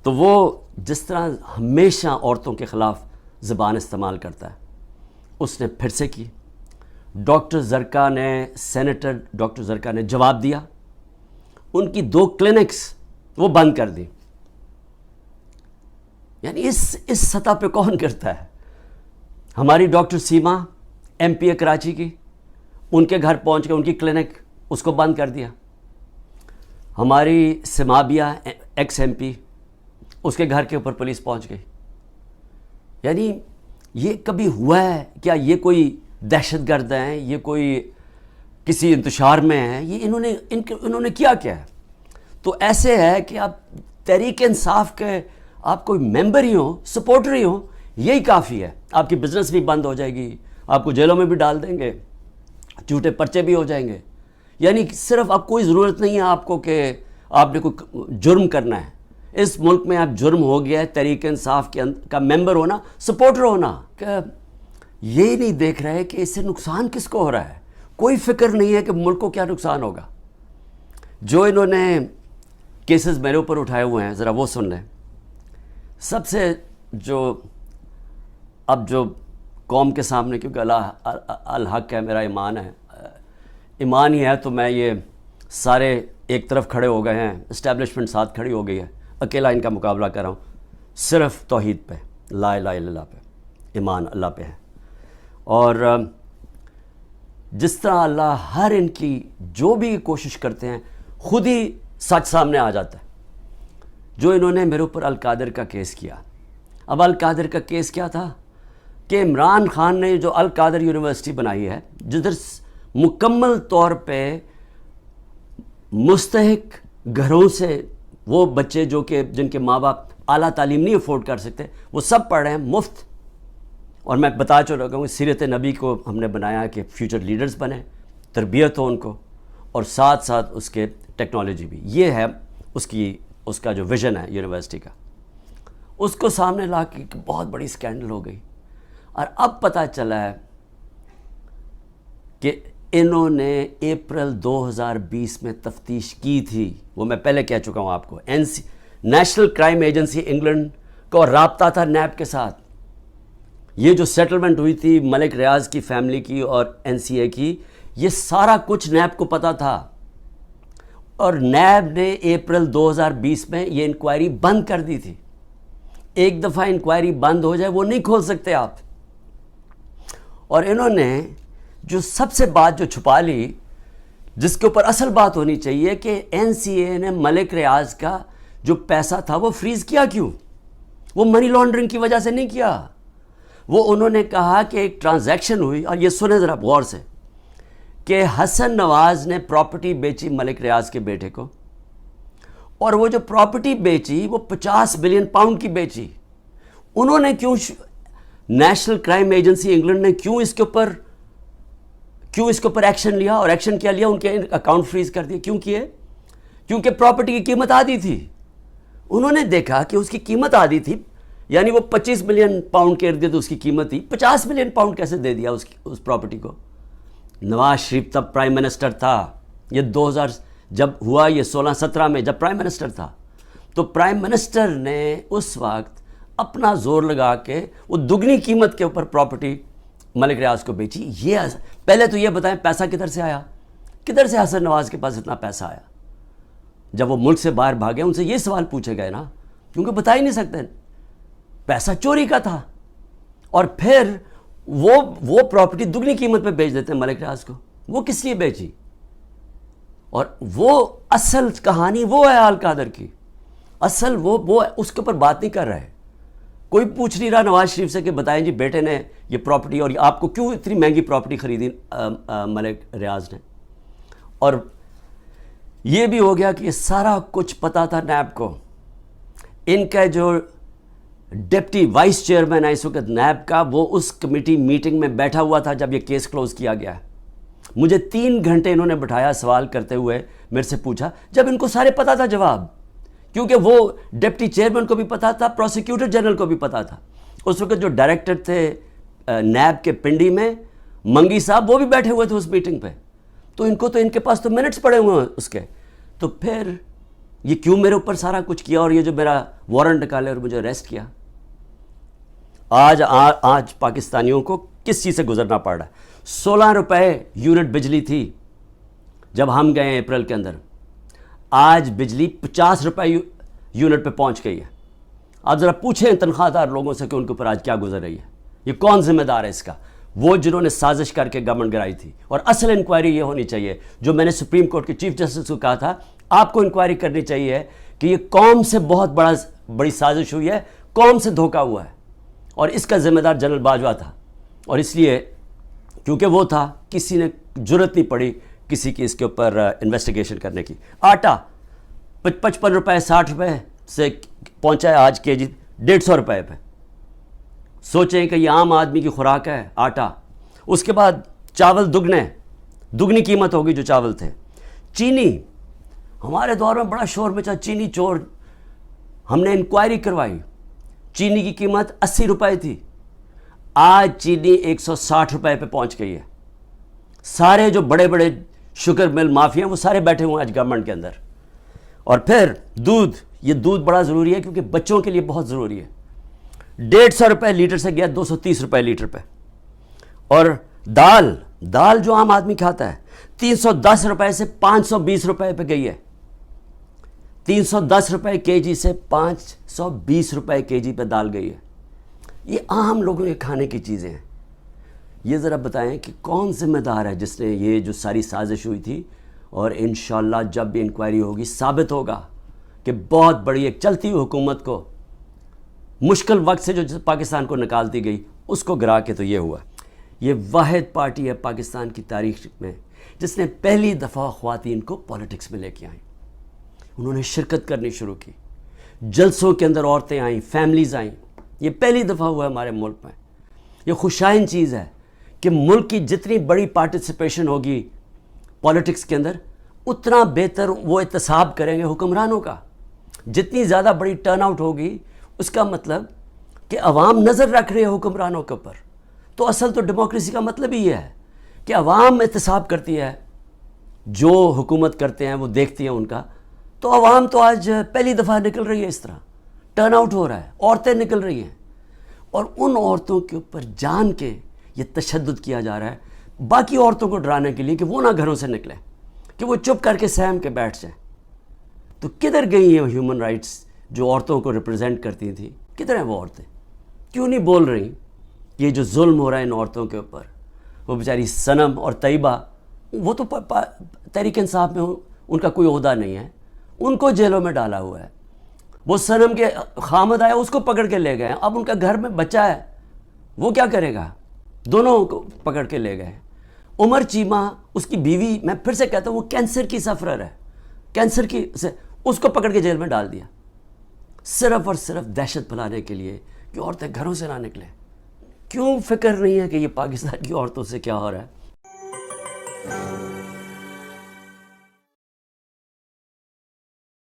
تو وہ جس طرح ہمیشہ عورتوں کے خلاف زبان استعمال کرتا ہے اس نے پھر سے کی. ڈاکٹر زرکا نے سینیٹر ڈاکٹر زرکا نے جواب دیا, ان کی 2 کلینکس وہ بند کر دی. یعنی اس سطح پہ کون کرتا ہے؟ ہماری ڈاکٹر سیما ایم پی اے کراچی کی, ان کے گھر پہنچ کے ان کی کلینک اس کو بند کر دیا. ہماری سمابیہ ایکس ایم پی, اس کے گھر کے اوپر پولیس پہنچ گئی. یعنی یہ کبھی ہوا ہے کیا؟ یہ کوئی دہشت گرد ہیں, یہ کوئی کسی انتشار میں ہیں, یہ انہوں نے کیا ہے؟ تو ایسے ہے کہ آپ تحریک انصاف کے آپ کوئی ممبر ہی ہوں, سپورٹر ہی ہوں, یہی کافی ہے. آپ کی بزنس بھی بند ہو جائے گی, آپ کو جیلوں میں بھی ڈال دیں گے, جھوٹے پرچے بھی ہو جائیں گے. یعنی صرف اب کوئی ضرورت نہیں ہے آپ کو کہ آپ نے کوئی جرم کرنا ہے. اس ملک میں اب جرم ہو گیا ہے تحریک انصاف کا ممبر ہونا, سپورٹر ہونا. کہ یہ نہیں دیکھ رہے کہ اس سے نقصان کس کو ہو رہا ہے. کوئی فکر نہیں ہے کہ ملک کو کیا نقصان ہوگا. جو انہوں نے کیسز میرے اوپر اٹھائے ہوئے ہیں ذرا وہ سن لیں. سب سے جو قوم کے سامنے, کیونکہ اللہ الحق ہے, میرا ایمان ہے, ایمان ہی ہے, تو میں یہ سارے ایک طرف کھڑے ہو گئے ہیں, اسٹیبلشمنٹ ساتھ کھڑی ہو گئی ہے, اکیلا ان کا مقابلہ کر رہا ہوں. صرف توحید پہ, لا الہ الا اللہ پہ, ایمان اللہ پہ ہے. اور جس طرح اللہ ہر ان کی جو بھی کوشش کرتے ہیں خود ہی سچ سامنے آ جاتا ہے. جو انہوں نے میرے اوپر القادر کا کیس کیا, اب القادر کا کیس کیا تھا کہ عمران خان نے جو القادر یونیورسٹی بنائی ہے, جدھر مکمل طور پہ مستحق گھروں سے وہ بچے جن کے ماں باپ اعلیٰ تعلیم نہیں افورڈ کر سکتے, وہ سب پڑھ رہے ہیں مفت. اور میں بتا چکا ہوں کہ سیرت نبی کو ہم نے بنایا کہ فیوچر لیڈرز بنیں, تربیت ہو ان کو, اور ساتھ ساتھ اس کے ٹیکنالوجی بھی. یہ ہے اس کا جو ویژن ہے یونیورسٹی کا. اس کو سامنے لا کے بہت بڑی سکینڈل ہو گئی. اور اب پتہ چلا ہے کہ انہوں نے اپریل 2020 میں تفتیش کی تھی. وہ میں پہلے کہہ چکا ہوں آپ کو. نیشنل کرائم ایجنسی انگلینڈ کو رابطہ تھا نیب کے ساتھ. یہ جو سیٹلمنٹ ہوئی تھی ملک ریاض کی فیملی کی اور این سی اے کی, یہ سارا کچھ نیب کو پتہ تھا. اور نیب نے اپریل 2020 میں یہ انکوائری بند کر دی تھی. ایک دفعہ انکوائری بند ہو جائے وہ نہیں کھول سکتے آپ. اور انہوں نے جو سب سے بات جو چھپا لی, جس کے اوپر اصل بات ہونی چاہیے, کہ این سی اے نے ملک ریاض کا جو پیسہ تھا وہ فریز کیا کیوں؟ وہ منی لانڈرنگ کی وجہ سے نہیں کیا. وہ انہوں نے کہا کہ ایک ٹرانزیکشن ہوئی, اور یہ سنیں ذرا غور سے, کہ حسن نواز نے پراپرٹی بیچی ملک ریاض کے بیٹے کو, اور وہ جو پراپرٹی بیچی وہ 50 بلین پاؤنڈ کی بیچی. انہوں نے کیوں, نیشنل کرائم ایجنسی انگلینڈ نے کیوں اس کے اوپر ایکشن لیا؟ اور ایکشن کیا لیا؟ ان کے اکاؤنٹ فریز کر دیے. کیوں کیے؟ کیونکہ پراپرٹی کی قیمت آدھی تھی. انہوں نے دیکھا کہ اس کی قیمت آدھی تھی, یعنی وہ 25 ملین پاؤنڈ کے ارد گرد اس کی قیمت تھی. 50 ملین پاؤنڈ کیسے دے دیا اس پراپرٹی کو؟ نواز شریف تب پرائم منسٹر تھا. یہ 2000 جب ہوا, یہ 16-17 میں جب پرائم منسٹر تھا, تو پرائم منسٹر نے اس وقت اپنا زور لگا کے وہ دگنی قیمت کے اوپر پراپرٹی ملک ریاض کو بیچی. یہ پہلے تو یہ بتائیں پیسہ کدھر سے آیا؟ کدھر سے حسن نواز کے پاس اتنا پیسہ آیا؟ جب وہ ملک سے باہر بھاگے ان سے یہ سوال پوچھے گئے نا, کیونکہ بتا ہی نہیں سکتے. پیسہ چوری کا تھا, اور پھر وہ پراپرٹی دگنی قیمت پہ بیچ دیتے ہیں ملک ریاض کو. وہ کس لیے بیچی؟ اور وہ اصل کہانی وہ ہے القادر کی. اصل وہ اس کے اوپر بات نہیں کر رہے. کوئی پوچھ نہیں رہا نواز شریف سے کہ بتائیں جی بیٹے نے یہ پراپرٹی, اور آپ کو کیوں اتنی مہنگی پراپرٹی خریدی ملک ریاض نے. اور یہ بھی ہو گیا کہ یہ سارا کچھ پتہ تھا نیب کو. ان کا جو ڈپٹی وائس چیئرمین ہے اس وقت نیب کا, وہ اس کمیٹی میٹنگ میں بیٹھا ہوا تھا جب یہ کیس کلوز کیا گیا. مجھے 3 گھنٹے انہوں نے بٹھایا, سوال کرتے ہوئے میرے سے پوچھا, جب ان کو سارے پتہ تھا جواب. کیونکہ وہ ڈپٹی چیئرمین کو بھی پتہ تھا, پروسیکیوٹر جنرل کو بھی پتہ تھا. اس وقت جو ڈائریکٹر تھے نیب کے پنڈی میں, منگی صاحب, وہ بھی بیٹھے ہوئے تھے اس میٹنگ پہ. تو ان کے پاس تو منٹس پڑے ہوئے ہیں اس کے. تو پھر یہ کیوں میرے اوپر سارا کچھ کیا اور یہ جو میرا وارنٹ نکالے اور مجھے اریسٹ کیا. آج پاکستانیوں کو کس چیز سے گزرنا پڑ رہا ہے. 16 روپے یونٹ بجلی تھی جب ہم گئے ہیں اپریل کے اندر, آج بجلی 50 روپے یونٹ پہ پہنچ گئی ہے. آپ ذرا پوچھیں تنخواہ دار لوگوں سے کہ ان کے اوپر آج کیا گزر رہی ہے. یہ کون ذمہ دار ہے اس کا؟ وہ جنہوں نے سازش کر کے گورنمنٹ گرائی تھی. اور اصل انکوائری یہ ہونی چاہیے جو میں نے سپریم کورٹ کے چیف جسٹس کو کہا تھا, آپ کو انکوائری کرنی چاہیے کہ یہ قوم سے بہت بڑی سازش ہوئی ہے, قوم سے دھوکہ ہوا ہے, اور اس کا ذمہ دار جنرل باجوہ تھا. اور اس لیے کیونکہ وہ تھا, کسی نے جرت نہیں پڑی کسی کی اس کے اوپر انویسٹیگیشن کرنے کی. آٹا 55 روپے 60 روپے سے پہنچا ہے آج کے جی 150 روپے پہ. سوچیں کہ یہ عام آدمی کی خوراک ہے آٹا. اس کے بعد چاول دگنی قیمت ہوگی جو چاول تھے. چینی, ہمارے دور میں بڑا شور مچا چینی چور. ہم نے انکوائری کروائی, چینی کی قیمت 80 روپے تھی, آج چینی 160 روپے پہ پہنچ گئی ہے. سارے جو بڑے بڑے شوگر مل مافیا ہیں وہ سارے بیٹھے ہوئے ہیں آج گورنمنٹ کے اندر. اور پھر دودھ, یہ دودھ بڑا ضروری ہے کیونکہ بچوں کے لیے بہت ضروری ہے. 150 روپے لیٹر سے گیا 230 روپے لیٹر پہ. اور دال جو عام آدمی کھاتا ہے 310 روپے سے 520 روپے پہ گئی ہے. 310 روپے کے جی سے 520 روپے کے جی پہ دال گئی ہے. یہ عام لوگوں کے کھانے کی چیزیں ہیں. یہ ذرا بتائیں کہ کون ذمہ دار ہے جس نے یہ جو ساری سازش ہوئی تھی. اور انشاءاللہ جب بھی انکوائری ہوگی ثابت ہوگا کہ بہت بڑی ایک چلتی ہوئی حکومت کو مشکل وقت سے جو پاکستان کو نکالتی گئی اس کو گرا کے تو یہ ہوا. یہ واحد پارٹی ہے پاکستان کی تاریخ میں جس نے پہلی دفعہ خواتین کو پولیٹکس میں لے کے آئیں. انہوں نے شرکت کرنی شروع کی, جلسوں کے اندر عورتیں آئیں, فیملیز آئیں. یہ پہلی دفعہ ہوا ہے ہمارے ملک میں. یہ خوشائن چیز ہے کہ ملک کی جتنی بڑی پارٹیسپیشن ہوگی پولیٹکس کے اندر اتنا بہتر وہ احتساب کریں گے حکمرانوں کا. جتنی زیادہ بڑی ٹرن آؤٹ ہوگی اس کا مطلب کہ عوام نظر رکھ رہے ہیں حکمرانوں کے اوپر. تو اصل تو ڈیموکریسی کا مطلب ہی یہ ہے کہ عوام احتساب کرتی ہے, جو حکومت کرتے ہیں وہ دیکھتی ہیں ان کا. تو عوام تو آج پہلی دفعہ نکل رہی ہے, اس طرح ٹرن آؤٹ ہو رہا ہے, عورتیں نکل رہی ہیں. اور ان عورتوں کے اوپر جان کے یہ تشدد کیا جا رہا ہے باقی عورتوں کو ڈرانے کے لیے کہ وہ نہ گھروں سے نکلیں, کہ وہ چپ کر کے سہم کے بیٹھ جائیں. تو کدھر گئی ہیں ہیومن رائٹس جو عورتوں کو ریپرزینٹ کرتی تھیں؟ کدھر ہیں وہ عورتیں؟ کیوں نہیں بول رہی؟ یہ جو ظلم ہو رہا ہے ان عورتوں کے اوپر, وہ بیچاری صنم اور طیبہ, وہ تو تحریک انصاف میں ان کا کوئی عہدہ نہیں ہے, ان کو جیلوں میں ڈالا ہوا ہے. وہ صنم کے خامد آیا اس کو پکڑ کے لے گئے. اب ان کا گھر میں بچہ ہے, وہ کیا کرے گا؟ دونوں کو پکڑ کے لے گئے. عمر چیمہ اس کی بیوی, میں پھر سے کہتا ہوں وہ کینسر کی سفرر ہے, کینسر کی سے اس کو پکڑ کے جیل میں ڈال دیا صرف اور صرف دہشت پھیلانے کے لیے کہ عورتیں گھروں سے نہ نکلیں. کیوں فکر نہیں ہے کہ یہ پاکستان کی عورتوں سے کیا ہو رہا ہے؟